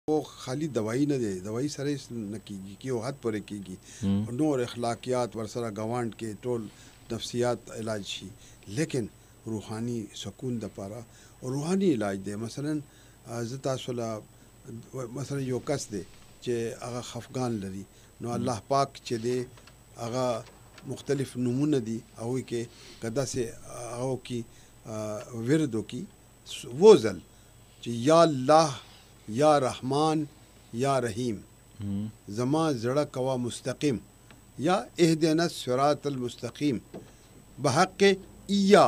वो खाली दवाई न दे, दवाई सरे न कीगी कि वो हद पर कीगी नूर अखलाकियात वरसरा गवांड के टोल नफ्सियात इलाज शी, लेकिन रूहानी सुकून द पारा और रूहानी इलाज दे मसलन ज़ता सुला मसलन यो कस दे चे आगा खफगान लरी नो अल्लाह पाक चे दे आगा मुख्तलिफ नमूने दी अवई के कदा से आओ की विरदो की वो जल चे या अल्लाह या रहमान या रहीम जमा जड़ा कवा मुस्तकीम या एहदेना सिरातल मुस्तकीम बहक़ इया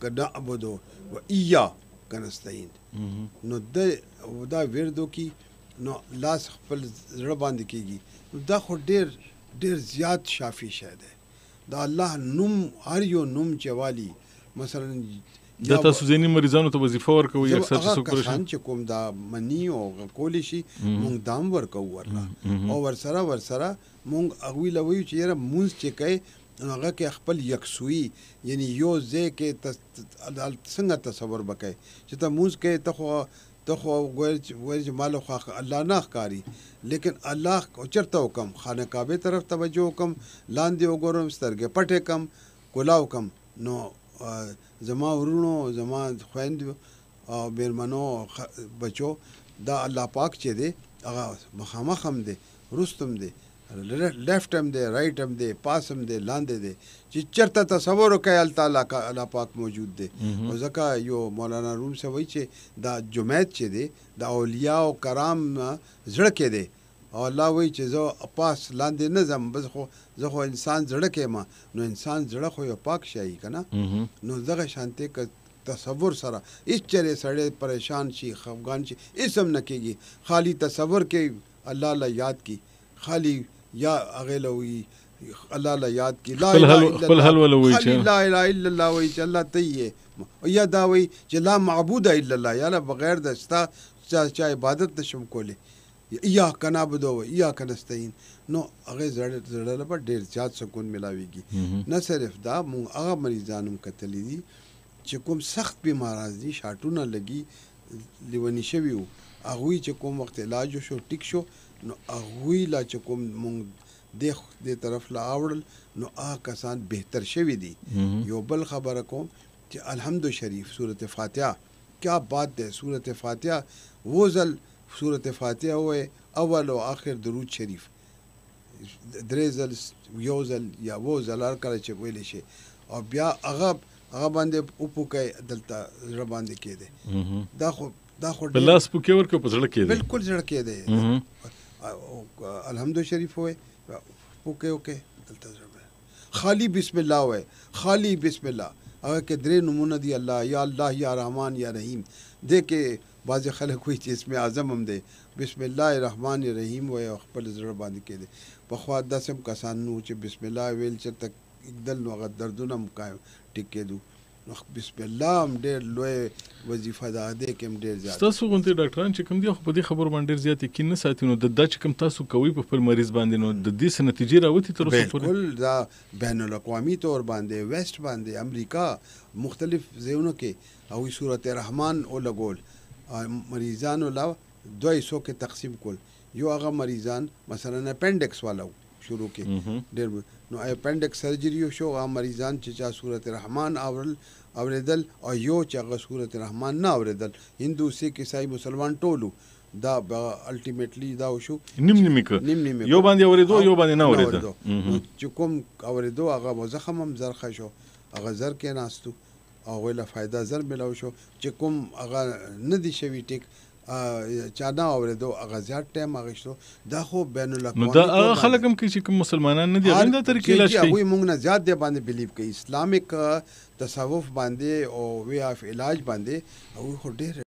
कनअबुदु व इया कनस्तईन नो दा विरदो की नो लास खपल जड़ा बांध कीगी दा खो ढेर ढेर ज़्याद शाफी शायद है दा अल्लाह नुम हर यो नुम चवाली मसलन دا تاسو ځینې مریضانو ته وظیفه ورکوي اکثر چې څوک کسان چې کوم دا منی او کولی شي مونږ دام ورکو ورلا او ورسره مونږ اغوی لوي چې یاره مونږ چې کوي هغه کې خپل یکسوی یعنی یو ځای کې څنګه تصور وکړي چې ته مونږ کې ته خو ګویر مال خو الله نه ښکاری لیکن الله چرته حکم خانه کعبه طرف توجه حکم لاندې وګورم سترګې پټې کم کولاو کم نو زما ورونو زما خويند او بیرمنو بچو دا الله پاک چې دی هغه مخامخ هم دی رستم دی لیفٹ هم دی رائٹ هم دی پاس هم دی لاندې دی چې چرته تصور وکړي الله پاک موجود دی او ځکه یو مولانا روم سے وایي چې دا جمعیت چې دی دا اولیاء او کرام زړه کې دی او الله وایي چې زه پاس لاندې نه ځم بس خو زه خو انسان زړه کې ما نو انسان زړه خو یو پاک شي کنه نو دغه شانته ک تصور سره هیڅ چره سړی پریشان شي خفګان شي اسم نه کېږي خالی تصور کې الله لا یاد کی خالی یا اغلوی الله لا یاد کی لا اله الا الله وی چې الله تیه یا دا وی چې لا معبود الا الله یا بغیر د استا چا عبادت نشم کوله یا کنابدو یا کنستین نو هغه زړه په ډیر زیات سکون ملاويږي نه صرف دا مونږ هغه مریضانو کتلې دي چې کوم سخت بیماران دي شاټونه لګي لیونی شوی وو هغه چې کوم وخت علاج شو ټیک شو نو هغه لا چې کوم مونږ د طرف لا اورل نو هغه کسان بهتر شوی دي یو بل خبره کوم چې الحمد شریف سورۃ فاتحه کیا بات ہے سورۃ فاتحه وہ زل سورۃ فاتحه ہوئے اول و آخر درود شریف درې ځل یو ځل یا و ځل هر کله چې ویلی شي او بیا هغه باندې وپوکئ دلته زړه باندې کېدی دا خو په لاس پوکې ورکړه په زړه کېدی بالکل زړه کېدی الحمد شریف ہوئے پوکې وکې دلته زړه خالی بسم الله ہوئے خالی بسم الله هغه کې درې نمونه دي الله یا رحمان یا رحیم دې کې بعض خلک وایي چې اسم اعظم هم دی بسم الله الرحمن الرحیم وایي خپل زړه باندې کېدی پخوا داسې هم کسان نو چې بسم الله ویل چې تک دل نو هغه دردونه هم ټیک کېدو نو بسم الله هم ډېر لوی وظیفه ده دې کې هم ډېر زیات ستاسو غونډې ډاکټران چې کوم دي خو په دې خبرو باندې ډېر زیات یقین نه ساتي نو د دا چې کوم تاسو کوي په خپل مریض باندې نو د دې څه نتیجې راوتې تر اوسه پورې بالکل دا بین الاقوامي طور باندې ویسټ باندې امریکا مختلف ځایونو کې او سورۃ رحمان او لګول مریضانو لا دوه حصو کې تقسیم کول یو هغه مریضان مثلا اپنډکس والو شروع کې ډېر نو اپنډکس سرجری شو هغه مریضان چې چا سورۃ رحمان اوریدل او یو چې هغه سورۃ رحمان نه اوریدل هندو سیک عیسائی مسلمان ټولو دا الټیمیټلی دا شو نیم یو باندې اوریدو یو باندې نه اوریدل چې کوم اوریدو هغه زخم هم زرخه شو هغه زر کې ناستو او ویله فائدہ زر ملاو شو چې کوم هغه نه دي شوی ټیک چا نه اوریدو هغه زیات ټایم اغشتو دا خو بین الاقوامي نو دا خلک هم کې چې کوم مسلمانان نه دي هغه دا طریقې علاج کوي هغوی موږ نه زیات دی باندې بلیو کوي اسلامیک تصوف باندې او وی اف علاج باندې او خو ډېر